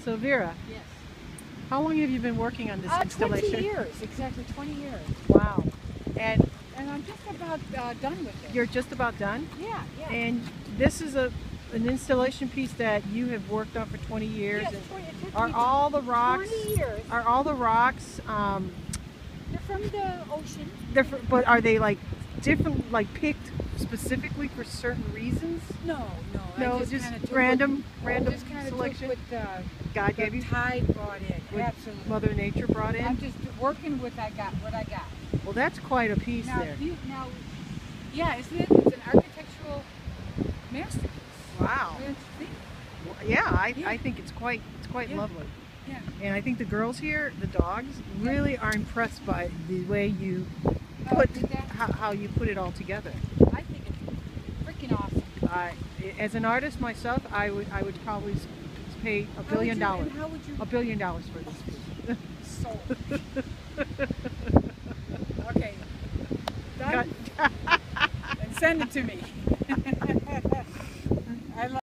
So Vera, Yes. how long have you been working on this installation? 20 years, exactly 20 years. Wow. And And I'm just about done with it. you're just about done? Yeah, yeah. And this is an installation piece that you have worked on for 20 years. Yes, And 20, it took are me all the rocks 20 years. are all the rocks They're from the ocean. but are they like different, like picked specifically for certain reasons? No. No, I just kinda took random just kind of selection took what God the gave you, tide brought in. what Absolutely. Mother Nature brought in. I'm just working with what I got. Well, that's quite a piece Now, there. yeah, isn't it? It's an architectural masterpiece. Wow. Don't you think? Well, yeah, Yeah. I think it's quite Yeah. lovely. Yeah. And I think the girls here, the dogs, really are impressed by the way you put did that? how you put it all together. I think it's freaking awesome. As an artist myself, I would probably pay $1 billion. How would you? $1 billion for this piece. Sold. Okay. Done? And send it to me.